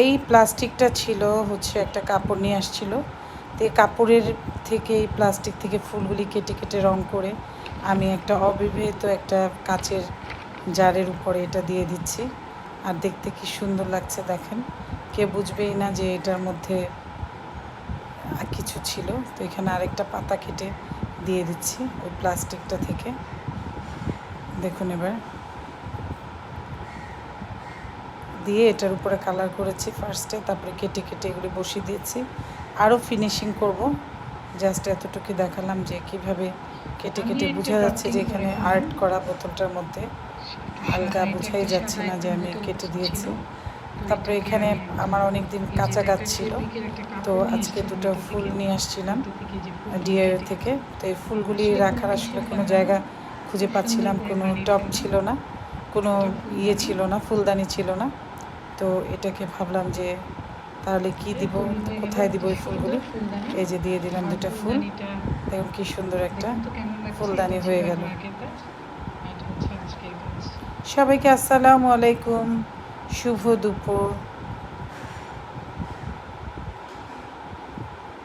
এই প্লাস্টিকটা ছিল হচ্ছে একটা কাপড় নিয়ে আসছিল, তো এই কাপড়ের থেকে এই প্লাস্টিক থেকে ফুলগুলি কেটে কেটে রং করে আমি একটা অবিবাহিত একটা কাচের জারের উপরে এটা দিয়ে দিচ্ছি। আর দেখতে কি সুন্দর লাগছে দেখেন, কে বুঝবেই না যে এটার মধ্যে কিছু ছিল। তো এখানে আরেকটা পাতা কেটে দিয়ে দিচ্ছি ওই প্লাস্টিকটা থেকে। দেখুন এবার দিয়ে এটার উপরে কালার করেছি ফার্স্টে, তারপরে কেটে কেটে এগুলি বসিয়ে দিয়েছি। আরও ফিনিশিং করব, জাস্ট এতটুকু দেখালাম যে কীভাবে কেটে কেটে বোঝা যাচ্ছে যে এখানে আর্ট করা বোতলটার মধ্যে, হালকা বোঝাই যাচ্ছে না যে আমি কেটে দিয়েছি। তারপরে এখানে আমার অনেক দিন কাঁচা গাছ ছিল, তো আজকে দুটো ফুল নিয়ে আসছিলাম ডিআইও থেকে। তো এই ফুলগুলি রাখার আসলে কোনো জায়গা খুঁজে পাচ্ছিলাম, কোনো টব ছিল না, কোনো ইয়ে ছিল না, ফুলদানি ছিল না। তো এটাকে ভাবলাম যে তাহলে কি দিব, কোথায় দিব এই ফুলগুলি। এই যে দিয়ে দিলাম দুটো ফুল, দেখুন কি সুন্দর একটা ফুলদানি হয়ে গেল। সবাইকে আসসালামু আলাইকুম, শুভ দুপুর।